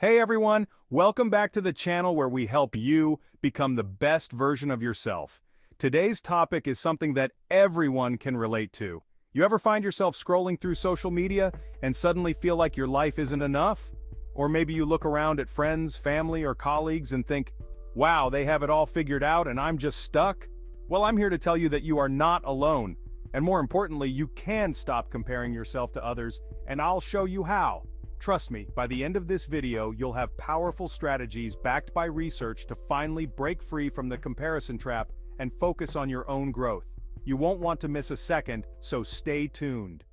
Hey everyone, welcome back to the channel where we help you become the best version of yourself. Today's topic is something that everyone can relate to. You ever find yourself scrolling through social media and suddenly feel like your life isn't enough? Or maybe you look around at friends, family, or colleagues and think, wow, they have it all figured out and I'm just stuck? Well, I'm here to tell you that you are not alone. And more importantly, you can stop comparing yourself to others, and I'll show you how. Trust me, by the end of this video, you'll have powerful strategies backed by research to finally break free from the comparison trap and focus on your own growth. You won't want to miss a second, so stay tuned.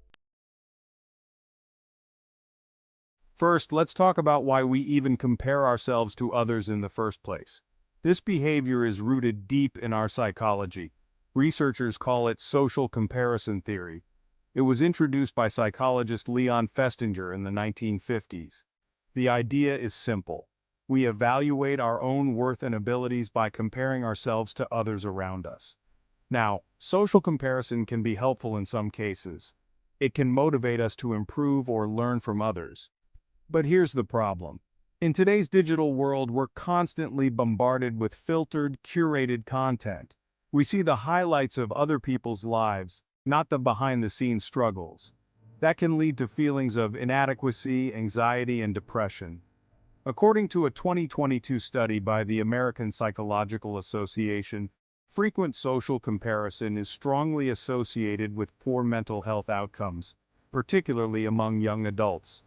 First, let's talk about why we even compare ourselves to others in the first place. This behavior is rooted deep in our psychology. Researchers call it social comparison theory. It was introduced by psychologist Leon Festinger in the 1950s. The idea is simple. We evaluate our own worth and abilities by comparing ourselves to others around us. Now, social comparison can be helpful in some cases. It can motivate us to improve or learn from others. But here's the problem. In today's digital world, we're constantly bombarded with filtered, curated content. We see the highlights of other people's lives, not the behind-the-scenes struggles. That can lead to feelings of inadequacy, anxiety, and depression. According to a 2022 study by the American Psychological Association, frequent social comparison is strongly associated with poor mental health outcomes, particularly among young adults.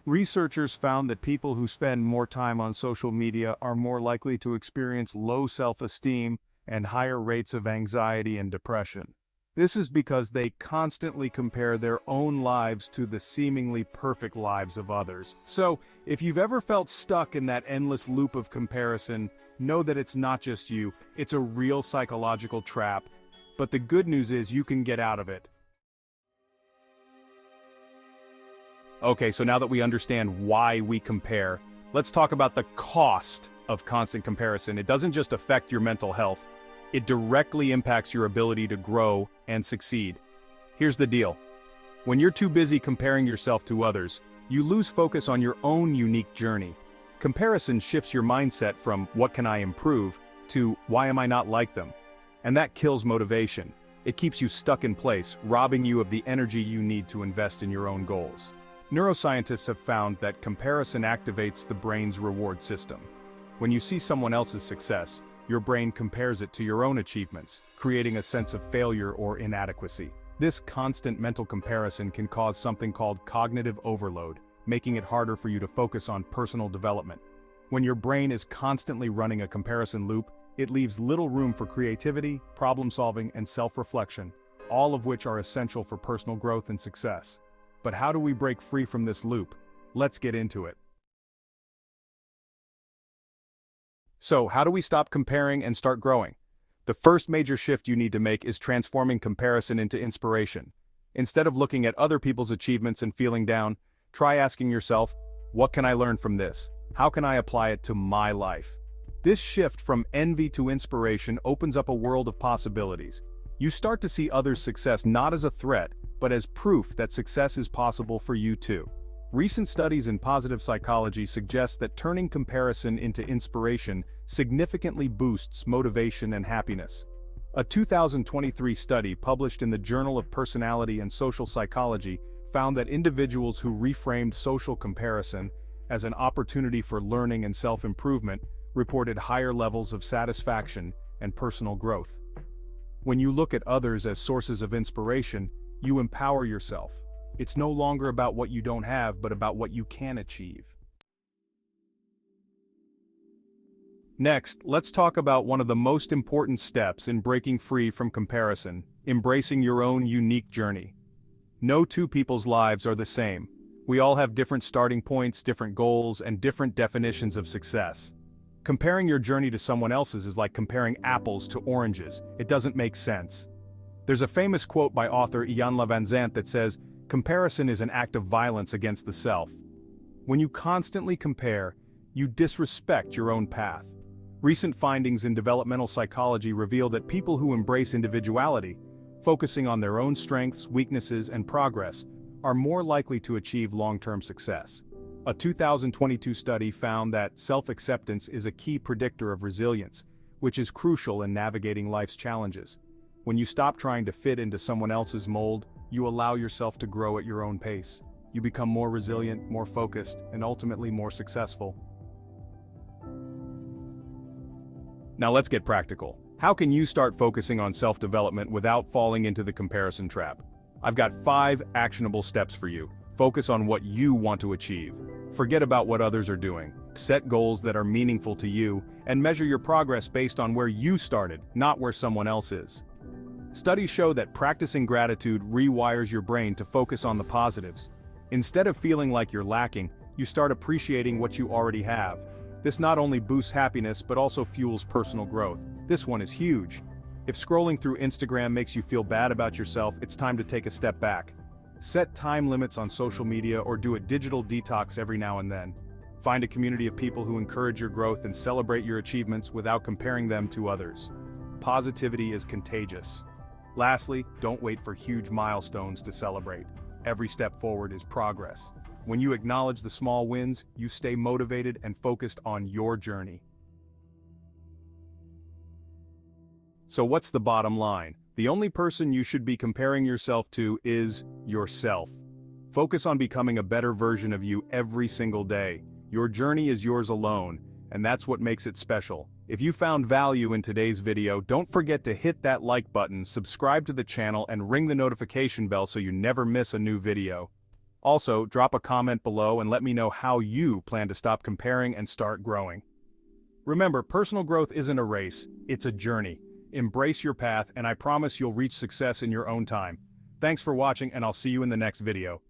Researchers found that people who spend more time on social media are more likely to experience low self-esteem and higher rates of anxiety and depression. This is because they constantly compare their own lives to the seemingly perfect lives of others. So, if you've ever felt stuck in that endless loop of comparison, know that it's not just you, it's a real psychological trap. But the good news is you can get out of it. Okay, so now that we understand why we compare, let's talk about the cost of constant comparison. It doesn't just affect your mental health. It directly impacts your ability to grow and succeed. Here's the deal. When you're too busy comparing yourself to others, you lose focus on your own unique journey. Comparison shifts your mindset from "what can I improve" to "why am I not like them?" And that kills motivation. It keeps you stuck in place, robbing you of the energy you need to invest in your own goals. Neuroscientists have found that comparison activates the brain's reward system. When you see someone else's success, your brain compares it to your own achievements, creating a sense of failure or inadequacy. This constant mental comparison can cause something called cognitive overload, making it harder for you to focus on personal development. When your brain is constantly running a comparison loop, it leaves little room for creativity, problem-solving, and self-reflection, all of which are essential for personal growth and success. But how do we break free from this loop? Let's get into it. So, how do we stop comparing and start growing? The first major shift you need to make is transforming comparison into inspiration. Instead of looking at other people's achievements and feeling down, try asking yourself, what can I learn from this? How can I apply it to my life? This shift from envy to inspiration opens up a world of possibilities. You start to see others' success not as a threat, but as proof that success is possible for you too. Recent studies in positive psychology suggest that turning comparison into inspiration significantly boosts motivation and happiness. A 2023 study published in the Journal of Personality and Social Psychology found that individuals who reframed social comparison as an opportunity for learning and self-improvement reported higher levels of satisfaction and personal growth. When you look at others as sources of inspiration, you empower yourself. It's no longer about what you don't have, but about what you can achieve. Next, let's talk about one of the most important steps in breaking free from comparison: embracing your own unique journey. No two people's lives are the same. We all have different starting points, different goals, and different definitions of success. Comparing your journey to someone else's is like comparing apples to oranges. It doesn't make sense. There's a famous quote by author Ian Van Zandt that says, "Comparison is an act of violence against the self." When you constantly compare, you disrespect your own path. Recent findings in developmental psychology reveal that people who embrace individuality, focusing on their own strengths, weaknesses, and progress, are more likely to achieve long-term success. A 2022 study found that self-acceptance is a key predictor of resilience, which is crucial in navigating life's challenges. When you stop trying to fit into someone else's mold, you allow yourself to grow at your own pace. You become more resilient, more focused, and ultimately more successful. Now let's get practical. How can you start focusing on self-development without falling into the comparison trap? I've got 5 actionable steps for you. Focus on what you want to achieve. Forget about what others are doing. Set goals that are meaningful to you, and measure your progress based on where you started, not where someone else is. Studies show that practicing gratitude rewires your brain to focus on the positives. Instead of feeling like you're lacking, you start appreciating what you already have. This not only boosts happiness but also fuels personal growth. This one is huge. If scrolling through Instagram makes you feel bad about yourself, it's time to take a step back. Set time limits on social media or do a digital detox every now and then. Find a community of people who encourage your growth and celebrate your achievements without comparing them to others. Positivity is contagious. Lastly, don't wait for huge milestones to celebrate. Every step forward is progress. When you acknowledge the small wins, you stay motivated and focused on your journey. So what's the bottom line? The only person you should be comparing yourself to is yourself. Focus on becoming a better version of you every single day. Your journey is yours alone, and that's what makes it special. If you found value in today's video, don't forget to hit that like button, subscribe to the channel, and ring the notification bell so you never miss a new video. Also, drop a comment below and let me know how you plan to stop comparing and start growing. Remember, personal growth isn't a race, it's a journey. Embrace your path, and I promise you'll reach success in your own time. Thanks for watching, and I'll see you in the next video.